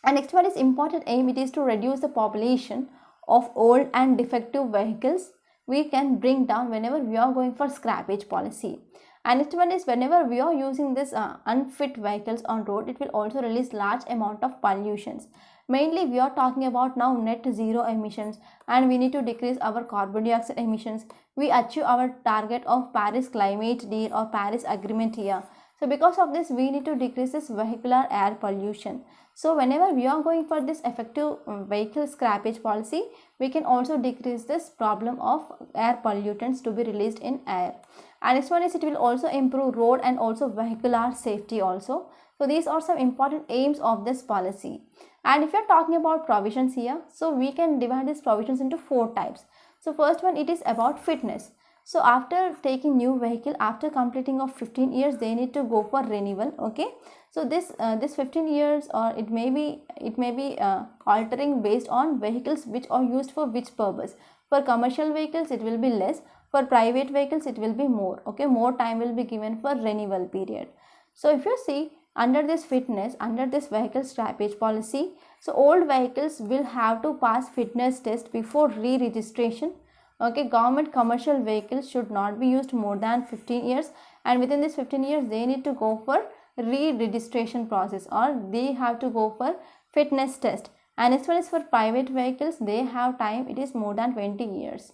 and next one is important aim, it is to reduce the population of old and defective vehicles we can bring down whenever we are going for scrappage policy. And next one is whenever we are using this unfit vehicles on road, it will also release large amount of pollutions. Mainly we are talking about now net zero emissions, and we need to decrease our carbon dioxide emissions. We achieve our target of Paris Climate Deal or Paris Agreement here. So because of this, we need to decrease this vehicular air pollution. So whenever we are going for this effective vehicle scrappage policy, we can also decrease this problem of air pollutants to be released in air. And next one is it will also improve road and also vehicular safety also. So these are some important aims of this policy. And if you are talking about provisions here, so we can divide these provisions into 4 types. So first one, it is about fitness. So after taking new vehicle, after completing of 15 years, they need to go for renewal. Okay, so this 15 years, or it may be altering based on vehicles which are used for which purpose. For commercial vehicles it will be less, for private vehicles it will be more. Okay, more time will be given for renewal period. So if you see, under this fitness, under this vehicle scrappage policy, so old vehicles will have to pass fitness test before re-registration. Okay, government commercial vehicles should not be used more than 15 years, and within this 15 years they need to go for re-registration process, or they have to go for fitness test. And this one is for private vehicles, they have time, it is more than 20 years.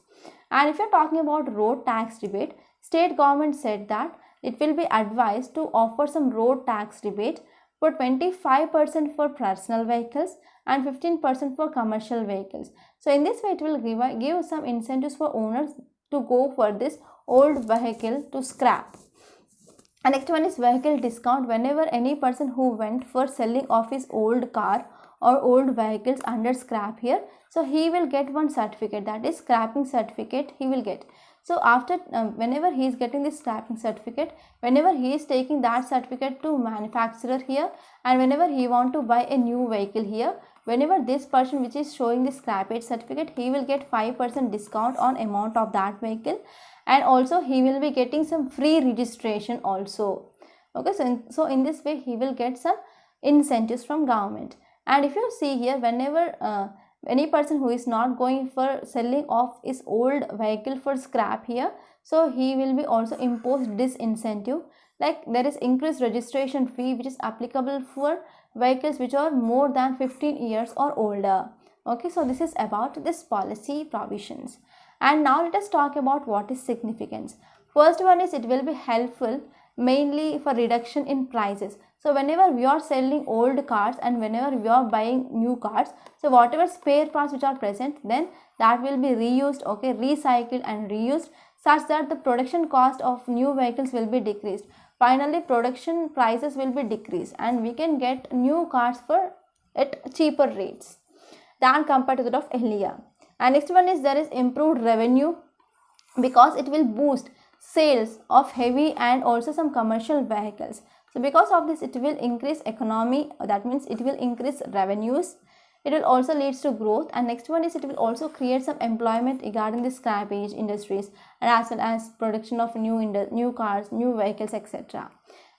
And if you are talking about road tax rebate, state government said that it will be advised to offer some road tax rebate for 25% for personal vehicles and 15% for commercial vehicles. So in this way it will give some incentives for owners to go for this old vehicle to scrap. And next one is vehicle discount. Whenever any person who went for selling of his old car or old vehicles under scrap here, so he will get one certificate, that is scrapping certificate he will get. So after whenever he is getting this scrapping certificate, whenever he is taking that certificate to manufacturer here, and whenever he want to buy a new vehicle here, whenever this person which is showing the scrappage certificate, he will get 5% discount on amount of that vehicle, and also he will be getting some free registration also. Okay, so in this way he will get some incentives from government. And if you see here, whenever any person who is not going for selling of his old vehicle for scrap here, So he will be also imposed disincentive, like there is increased registration fee which is applicable for vehicles which are more than 15 years or older. Okay, so this is about this policy provisions. And now let us talk about what is significance. First one is it will be helpful mainly for reduction in prices. So whenever we are selling old cars and whenever we are buying new cars, so whatever spare parts which are present, then that will be reused, okay, recycled and reused, such that the production cost of new vehicles will be decreased. Finally, production prices will be decreased and we can get new cars for at cheaper rates than compared to that of earlier. And next one is there is improved revenue, because it will boost sales of heavy and also some commercial vehicles. So because of this, it will increase economy, that means it will increase revenues. It will also leads to growth. And next one is it will also create some employment regarding the scrappage industries and as well as production of new cars, new vehicles, etc.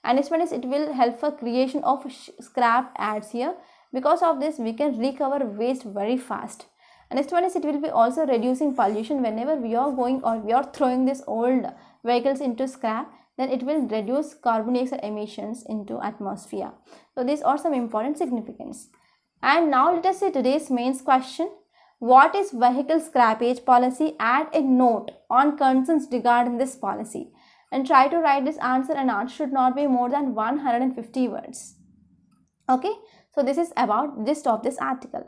And next one is it will help for creation of scrap ads here. Because of this, we can recover waste very fast. And next one is it will be also reducing pollution. Whenever we are going or we are throwing these old vehicles into scrap, then it will reduce carbon dioxide emissions into atmosphere. So these are some important significance. And now let us see today's main question. What is vehicle scrappage policy? Add a note on concerns regarding this policy and try to write this answer, and answer should not be more than 150 words. Okay, so this is about gist of this article.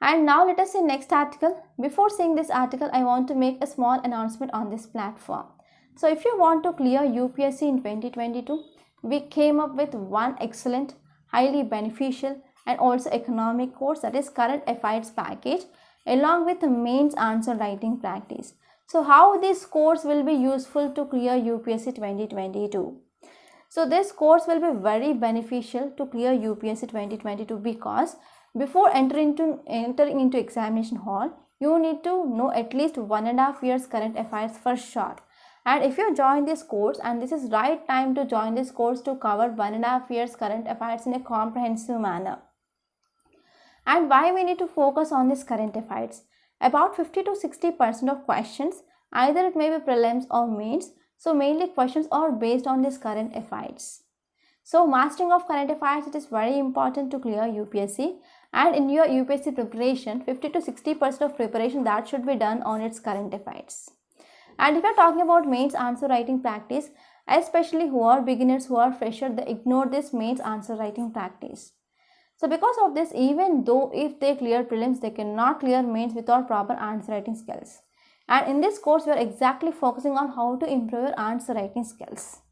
And now let us see next article. Before seeing this article, I want to make a small announcement on this platform. So if you want to clear UPSC in 2022, we came up with one excellent, highly beneficial and also economic course, that is current affairs package, along with the mains answer writing practice. So how this course will be useful to clear UPSC 2022? So this course will be very beneficial to clear UPSC 2022 because before entering into examination hall, you need to know at least 1.5 years current affairs for sure. And if you join this course, and this is right time to join this course to cover 1.5 years current affairs in a comprehensive manner. And why we need to focus on this current affairs? About 50 to 60% of questions, either it may be prelims or mains, so mainly questions are based on this current affairs. So mastering of current affairs, it is very important to clear UPSC, and in your UPSC preparation, 50 to 60% of preparation that should be done on its current affairs. And if you are talking about mains answer writing practice, especially who are beginners, who are fresher, they ignore this mains answer writing practice. So because of this, even though if they clear prelims, they cannot clear mains without proper answer writing skills. And in this course, we are exactly focusing on how to improve your answer writing skills.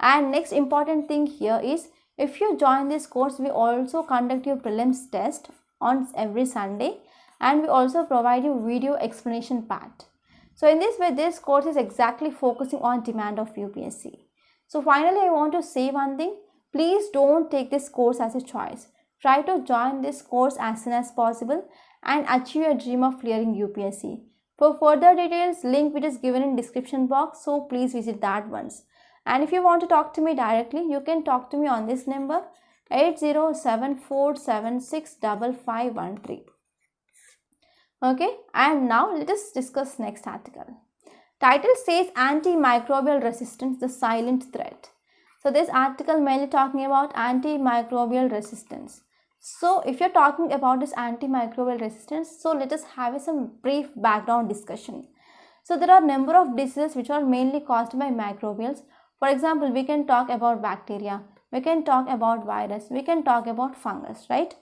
And next important thing here is, if you join this course, we also conduct your prelims test on every Sunday, and we also provide you video explanation part. So in this way, this course is exactly focusing on demand of UPSC. So finally, I want to say one thing. Please don't take this course as a choice. Try to join this course as soon as possible and achieve your dream of clearing UPSC. For further details, link which is given in description box, so please visit that once. And if you want to talk to me directly, you can talk to me on this number 8074765513. Okay, and now let us discuss next article. Title says Antimicrobial Resistance, the Silent Threat. So this article mainly talking about antimicrobial resistance. So if you're talking about this antimicrobial resistance, so let us have some brief background discussion. So there are a number of diseases which are mainly caused by microbials. For example, we can talk about bacteria, we can talk about virus, we can talk about fungus, right?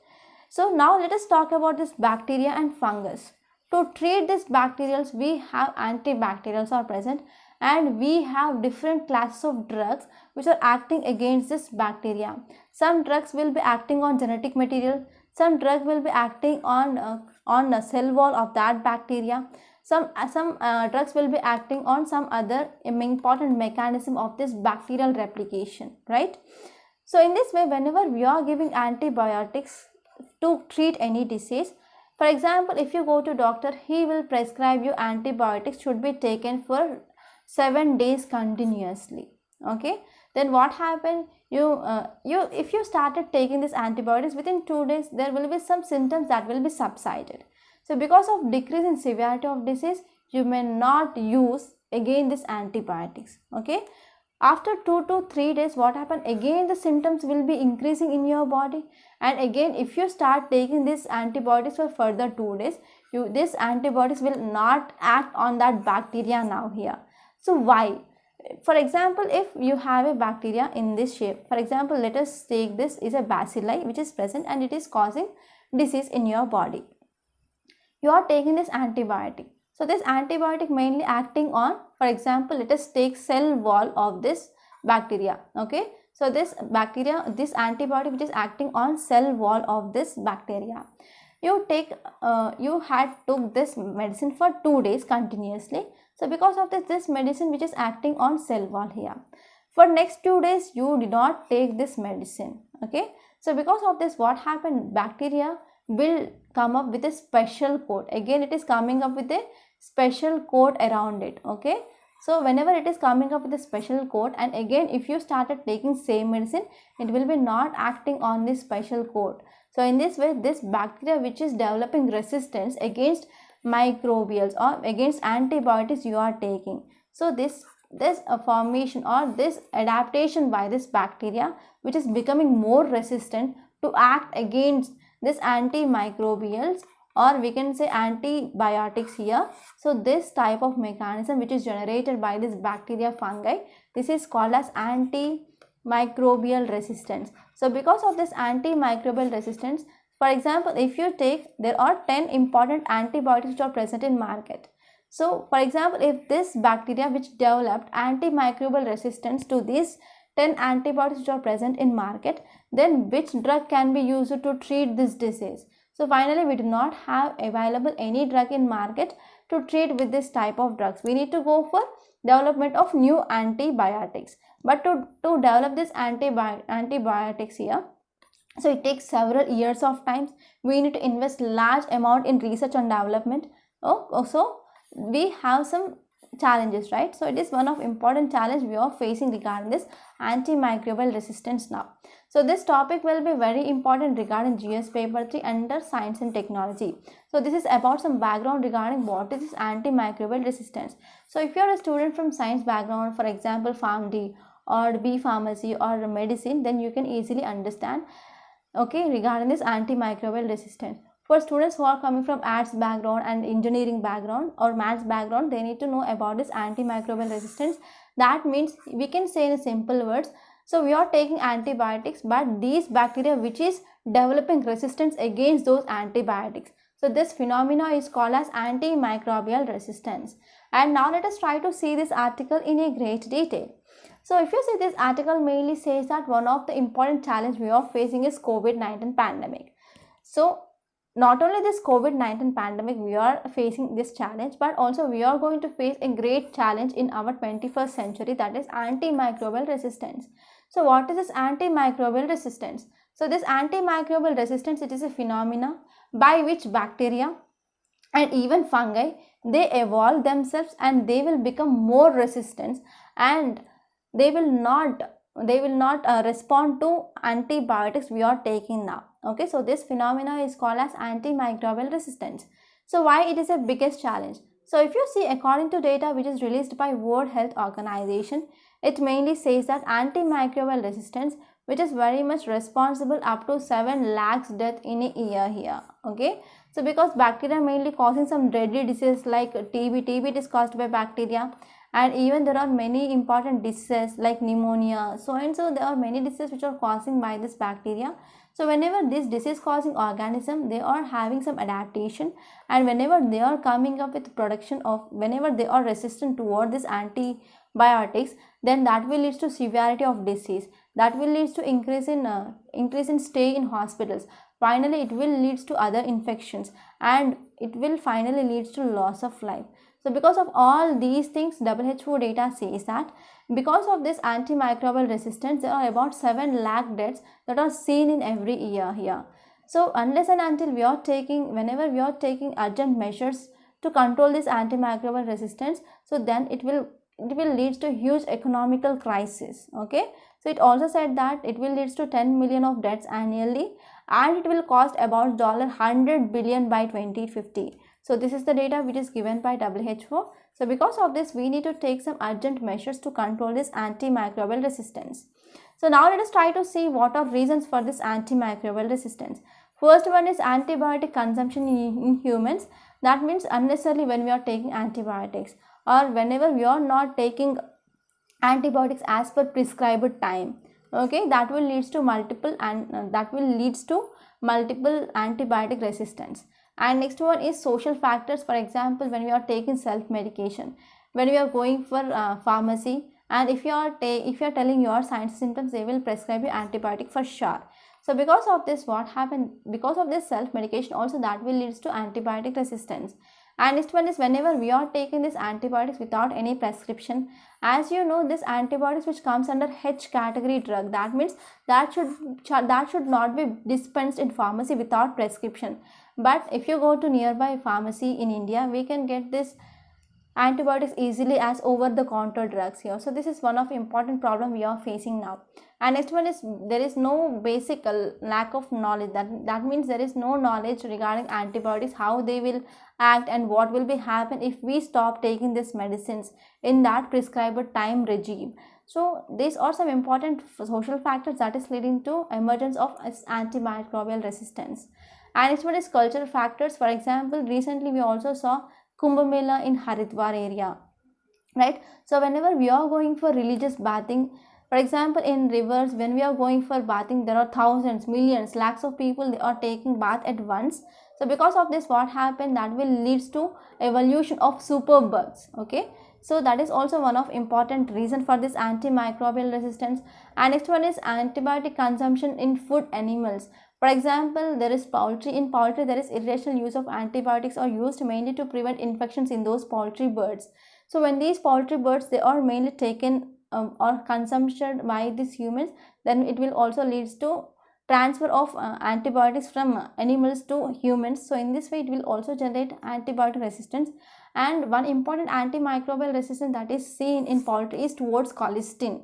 So now let us talk about this bacteria and fungus. To treat these bacterials, we have antibacterials are present, and we have different classes of drugs which are acting against this bacteria. Some drugs will be acting on genetic material, some drug will be acting on the cell wall of that bacteria, some drugs will be acting on some other important mechanism of this bacterial replication, right? So in this way, whenever we are giving antibiotics to treat any disease, for example, if you go to doctor, he will prescribe you antibiotics should be taken for 7 days continuously. Okay, then what happened, if you started taking this antibiotics, within 2 days there will be some symptoms that will be subsided. So because of decrease in severity of disease, you may not use again this antibiotics. Okay, after 2 to 3 days, what happened? Again the symptoms will be increasing in your body, and again if you start taking this antibiotics for further 2 days, this antibiotics will not act on that bacteria now here. So why? For example, if you have a bacteria in this shape, for example, let us take this is a bacilli which is present and it is causing disease in your body. You are taking this antibiotic. So this antibiotic mainly acting on, for example, let us take cell wall of this bacteria. Okay, so this bacteria, this antibiotic which is acting on cell wall of this bacteria. You had took this medicine for 2 days continuously. So because of this medicine which is acting on cell wall here, for next 2 days you did not take this medicine. Okay, so because of this, what happened? Bacteria will come up with a special coat. Again it is coming up with a special coat around it. Okay, so whenever it is coming up with a special coat, and again if you started taking same medicine, it will be not acting on this special coat. So in this way, this bacteria which is developing resistance against microbials or against antibiotics you are taking, so this formation or this adaptation by this bacteria which is becoming more resistant to act against this antimicrobials, or we can say antibiotics here. So this type of mechanism which is generated by this bacteria fungi, this is called as antimicrobial resistance. So because of this antimicrobial resistance, for example, if you take, there are 10 important antibiotics which are present in market. So for example, if this bacteria which developed antimicrobial resistance to these 10 antibiotics which are present in market, then which drug can be used to treat this disease? So finally, we do not have available any drug in market to treat with this type of drugs. We need to go for development of new antibiotics. But to develop this antibiotics here, so it takes several years of time. We need to invest large amount in research and development. So we have some challenges, right? So it is one of important challenge we are facing regarding this antimicrobial resistance now. So this topic will be very important regarding GS paper 3 under science and technology. So this is about some background regarding what is this antimicrobial resistance. So if you are a student from science background, for example PharmD or B Pharmacy or medicine, then you can easily understand, okay, regarding this antimicrobial resistance. For students who are coming from arts background and engineering background or maths background, they need to know about this antimicrobial resistance. That means we can say in simple words, so we are taking antibiotics, but these bacteria which is developing resistance against those antibiotics. So this phenomena is called as antimicrobial resistance. And now let us try to see this article in a great detail. So if you see, this article mainly says that one of the important challenge we are facing is COVID-19 pandemic. So not only this COVID-19 pandemic we are facing this challenge, but also we are going to face a great challenge in our 21st century, that is antimicrobial resistance. So what is this antimicrobial resistance? So this antimicrobial resistance, it is a phenomena by which bacteria and even fungi, they evolve themselves and they will become more resistant, and they will not respond to antibiotics we are taking now. Okay, so this phenomena is called as antimicrobial resistance. So why it is a biggest challenge? So if you see, according to data which is released by World Health Organization, it mainly says that antimicrobial resistance, which is very much responsible up to 7 lakhs death in a year here. Okay, so because bacteria mainly causing some deadly diseases like TB it is caused by bacteria, and even there are many important diseases like pneumonia, so there are many diseases which are causing by this bacteria. So whenever this disease causing organism, they are having some adaptation, and whenever they are coming up with production of, whenever they are resistant toward this antibiotics, then that will lead to severity of disease, that will lead to increase in stay in hospitals. Finally it will lead to other infections, and it will finally lead to loss of life. So because of all these things, WHO data says that because of this antimicrobial resistance, there are about 7 lakh deaths that are seen in every year here. So unless and until we are taking, whenever we are taking urgent measures to control this antimicrobial resistance, so then it will lead to huge economical crisis. Okay, so it also said that it will lead to 10 million of deaths annually, and it will cost about $100 billion by 2050. So this is the data which is given by WHO. So because of this, we need to take some urgent measures to control this antimicrobial resistance. So now let us try to see what are reasons for this antimicrobial resistance. First one is antibiotic consumption in humans. That means unnecessarily when we are taking antibiotics, or whenever we are not taking antibiotics as per prescribed time. Okay, that will leads to multiple antibiotic resistance. And next one is social factors. For example, when we are taking self medication, when we are going for pharmacy, and if you are telling your signs symptoms, they will prescribe you antibiotic for sure. So because of this, what happened, because of this self medication also, that will leads to antibiotic resistance. And next one is whenever we are taking these antibiotics without any prescription. As you know, this antibiotics which comes under H category drug, that means that should not be dispensed in pharmacy without prescription. But if you go to nearby pharmacy in India, we can get this antibiotics easily as over the counter drugs here. So this is one of important problem we are facing now. And next one is there is no basic lack of knowledge. That means there is no knowledge regarding antibiotics, how they will act and what will be happen if we stop taking these medicines in that prescribed time regime. So these are some important social factors that is leading to emergence of antimicrobial resistance. And next one is cultural factors. For example, recently we also saw Kumbh Mela in Haridwar area, right? So whenever we are going for religious bathing, for example, in rivers, when we are going for bathing, there are thousands, millions, lakhs of people, they are taking bath at once. So because of this, what happened, that will leads to evolution of superbugs. Okay, so that is also one of important reason for this antimicrobial resistance. And next one is antibiotic consumption in food animals. For example, there is poultry. In poultry, there is irrational use of antibiotics are used mainly to prevent infections in those poultry birds. So when these poultry birds, they are mainly taken or consumption by these humans, then it will also leads to transfer of antibiotics from animals to humans. So in this way, it will also generate antibiotic resistance. And one important antimicrobial resistance that is seen in poultry is towards colistin.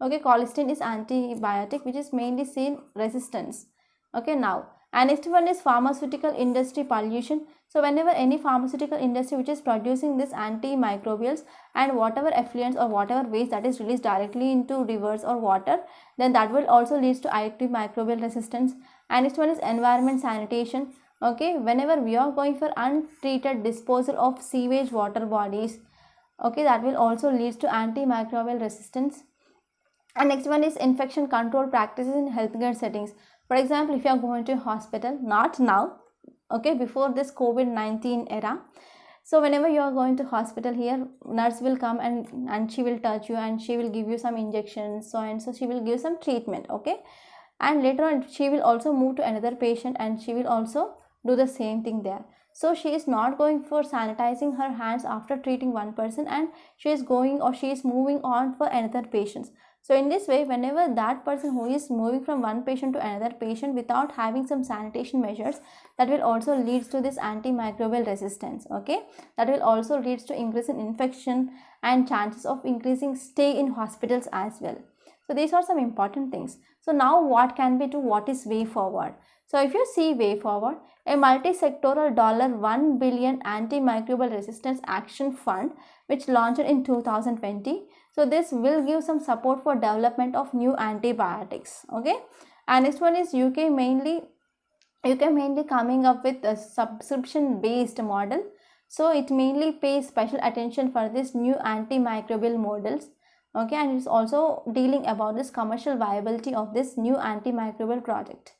Okay, colistin is antibiotic which is mainly seen resistance. Okay, now, and next one is pharmaceutical industry pollution. So whenever any pharmaceutical industry which is producing this antimicrobials, and whatever effluents or whatever waste that is released directly into rivers or water, then that will also lead to antimicrobial resistance. And next one is environment sanitation. Okay, whenever we are going for untreated disposal of sewage water bodies, okay, that will also lead to antimicrobial resistance. And next one is infection control practices in healthcare settings. For example, if you are going to hospital, not now, okay, before this COVID-19 era. So whenever you are going to hospital, here nurse will come and she will touch you and she will give you some injections, so and so she will give some treatment, okay, and later on she will also move to another patient and she will also do the same thing there. So she is not going for sanitizing her hands after treating one person, and she is going or she is moving on for another patient. So in this way, whenever that person who is moving from one patient to another patient without having some sanitation measures, that will also leads to this antimicrobial resistance. Okay, that will also leads to increase in infection and chances of increasing stay in hospitals as well. So these are some important things. So now what can we do? What is way forward? So if you see way forward, a multi-sectoral $1 billion antimicrobial resistance action fund which launched in 2020. So this will give some support for development of new antibiotics. Okay, and next one is UK mainly coming up with a subscription based model. So it mainly pays special attention for this new antimicrobial models. Okay, and it's also dealing about this commercial viability of this new antimicrobial project.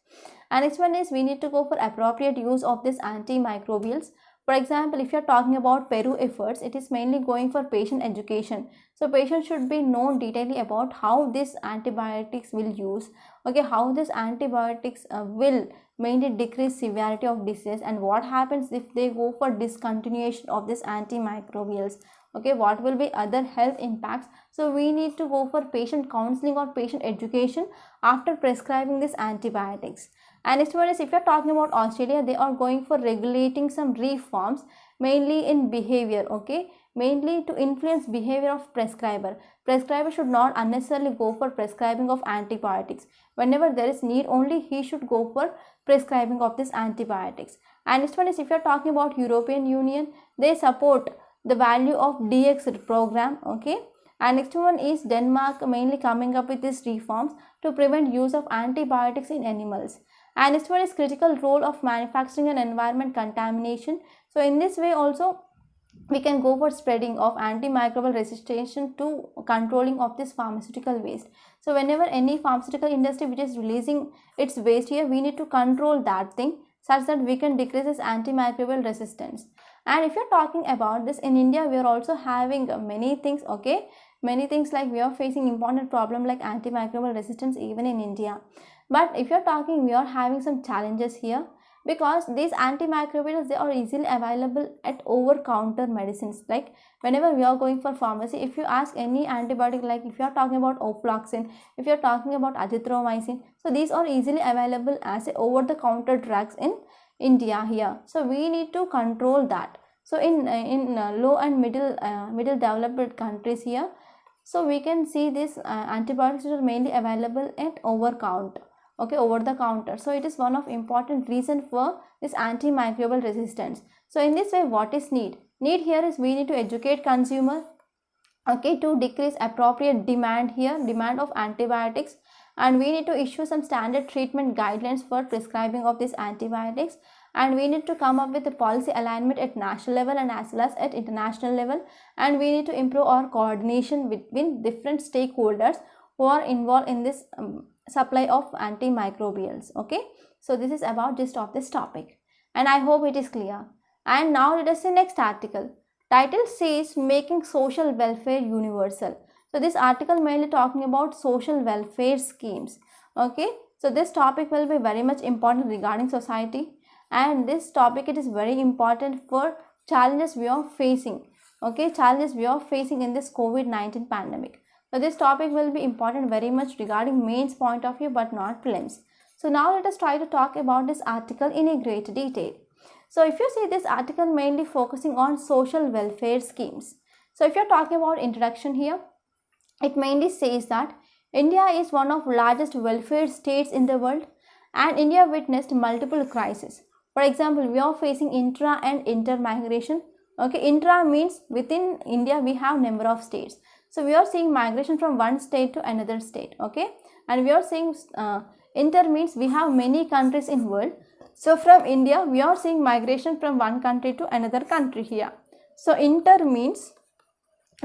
And next one is we need to go for appropriate use of this antimicrobials. For example, if you are talking about Peru efforts, it is mainly going for patient education. So patients should be known detailedly about how these antibiotics will use, okay, how these antibiotics will mainly decrease severity of disease, and what happens if they go for discontinuation of this antimicrobials. Okay, what will be other health impacts. So we need to go for patient counseling or patient education after prescribing these antibiotics. And next one is if you are talking about Australia, they are going for regulating some reforms mainly in behavior, okay, mainly to influence behavior of prescriber. Prescriber should not unnecessarily go for prescribing of antibiotics. Whenever there is need, only he should go for prescribing of these antibiotics. And next one is, if you're talking about European Union, they support the value of DX program. Okay. And next one is Denmark, mainly coming up with these reforms to prevent use of antibiotics in animals. And next one is critical role of manufacturing and environment contamination. So in this way also we can go for spreading of antimicrobial resistance to controlling of this pharmaceutical waste. So whenever any pharmaceutical industry which is releasing its waste here, we need to control that thing such that we can decrease this antimicrobial resistance. And if you're talking about this, in India we are also having many things. Okay, many things, like we are facing important problem like antimicrobial resistance even in India. But if you're talking, we are having some challenges here, because these antimicrobials, they are easily available at over-counter medicines. Like whenever we are going for pharmacy, if you ask any antibiotic, like if you are talking about ofloxacin, if you are talking about azithromycin, so these are easily available as over-the-counter drugs in India here. So we need to control that. So in low and middle developed countries here, so we can see these antibiotics are mainly available at over-counter. Okay, over the counter. So it is one of important reason for this antimicrobial resistance. So in this way, what is need here is, we need to educate consumer, okay, to decrease appropriate demand here, demand of antibiotics, and we need to issue some standard treatment guidelines for prescribing of these antibiotics, and we need to come up with a policy alignment at national level and as well as at international level, and we need to improve our coordination between different stakeholders who are involved in this supply of antimicrobials. Okay, so this is about gist of this topic, and I hope it is clear. And now let us see next article. Title says making social welfare universal. So this article mainly talking about social welfare schemes. Okay, so this topic will be very much important regarding society, and this topic, it is very important for challenges we are facing. Okay, challenges we are facing in this COVID-19 pandemic. So this topic will be important very much regarding mains point of view, but not prelims. So now let us try to talk about this article in a great detail. So if you see, this article mainly focusing on social welfare schemes. So if you're talking about introduction here, it mainly says that India is one of largest welfare states in the world, and India witnessed multiple crises. For example, we are facing intra and inter-migration. Okay, intra means within India we have number of states. So we are seeing migration from one state to another state. Okay, and we are seeing inter means we have many countries in world. So from India we are seeing migration from one country to another country here. So inter means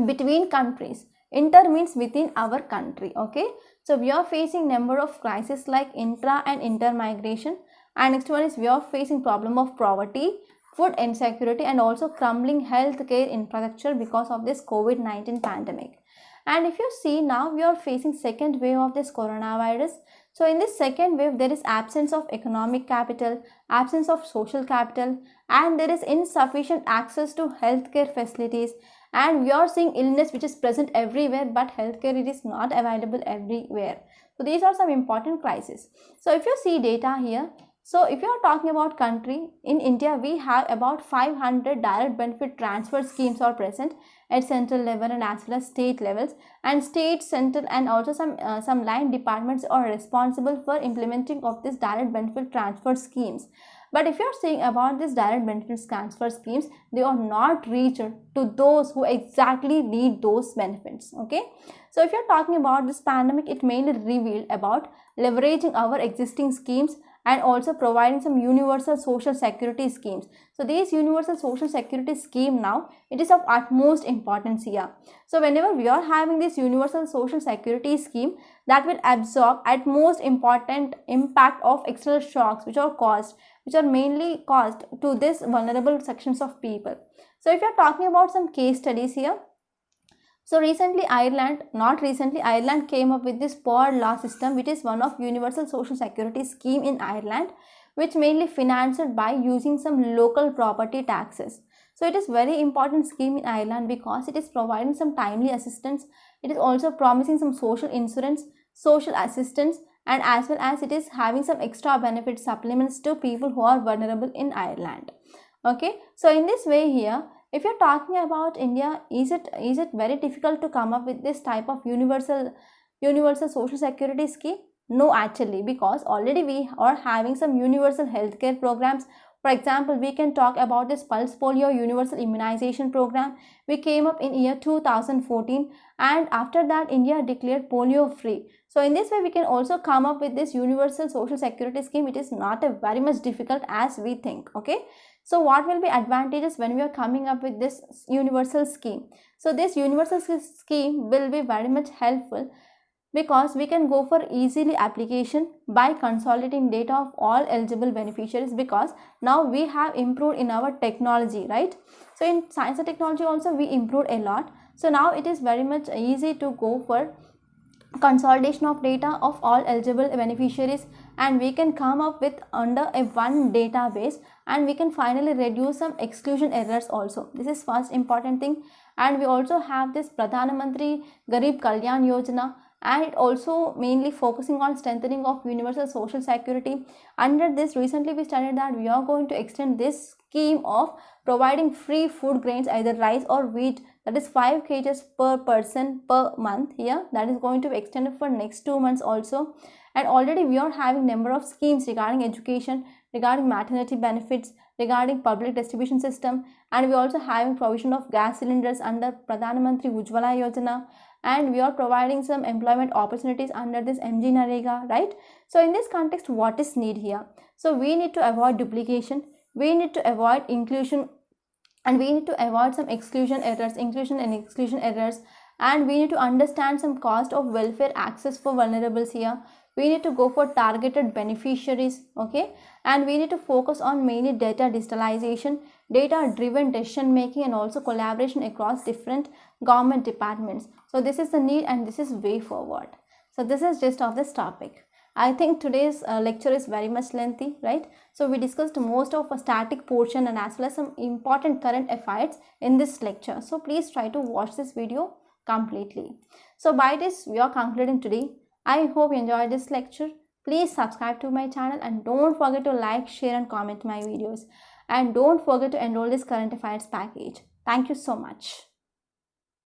between countries, inter means within our country. Okay, so we are facing number of crises like intra and inter migration, and next one is we are facing problem of poverty, food insecurity, and also crumbling healthcare infrastructure because of this COVID-19 pandemic. And if you see, now we are facing second wave of this coronavirus. So in this second wave, there is absence of economic capital, absence of social capital, and there is insufficient access to healthcare facilities, and we are seeing illness which is present everywhere, but healthcare, it is not available everywhere. So these are some important crises. So if you see data here, so if you are talking about country, in India we have about 500 direct benefit transfer schemes are present at central level and as well as state levels, and state, central, and also some line departments are responsible for implementing of this direct benefit transfer schemes. But if you are saying about this direct benefits transfer schemes, they are not reached to those who exactly need those benefits. Okay, so if you are talking about this pandemic, it mainly revealed about leveraging our existing schemes and also providing some universal social security schemes. So these universal social security scheme, now it is of utmost importance here. So whenever we are having this universal social security scheme, that will absorb at most important impact of external shocks which are mainly caused to this vulnerable sections of people. So if you are talking about some case studies here, so Ireland came up with this POR law system, which is one of universal social security scheme in Ireland, which mainly financed by using some local property taxes. So it is very important scheme in Ireland because it is providing some timely assistance. It is also promising some social insurance, social assistance, and as well as it is having some extra benefit supplements to people who are vulnerable in Ireland. Okay, so in this way here, if you're talking about India, is it very difficult to come up with this type of universal social security scheme? No, actually, because already we are having some universal healthcare programs For example, we can talk about this pulse polio universal immunization program. We came up in year 2014, and after that India declared polio free. So in this way we can also come up with this universal social security scheme. It is not a very much difficult as we think. Okay, so what will be advantages when we are coming up with this universal scheme? So this universal scheme will be very much helpful because we can go for easily application by consolidating data of all eligible beneficiaries, because now we have improved in our technology, right? So in science and technology also we improved a lot. So now it is very much easy to go for consolidation of data of all eligible beneficiaries, and we can come up with under a one database, and we can finally reduce some exclusion errors also. This is first important thing. And we also have this Pradhan Mantri Garib Kalyan Yojana, and it also mainly focusing on strengthening of universal social security. Under this, recently we studied that we are going to extend this scheme of providing free food grains, either rice or wheat, that is 5 kg per person per month here. That is going to be extended for next 2 months also. And already we are having number of schemes regarding education, regarding maternity benefits, regarding public distribution system, and we also having provision of gas cylinders under Pradhan Mantri Ujjwala Yojana, and we are providing some employment opportunities under this MG Narega, right? So in this context, what is need here? So we need to avoid duplication, we need to avoid inclusion, and we need to avoid some inclusion and exclusion errors, and we need to understand some cost of welfare access for vulnerables here. We need to go for targeted beneficiaries, okay, and we need to focus on mainly data digitalization, data driven decision making, and also collaboration across different government departments. So this is the need, and this is way forward. So this is just of this topic. I think today's lecture is very much lengthy, right? So we discussed most of a static portion and as well as some important current affairs in this lecture. So please try to watch this video completely. So by this we are concluding today. I hope you enjoyed this lecture. Please subscribe to my channel, and don't forget to like, share and comment my videos. And don't forget to enroll this current affairs package. Thank you so much.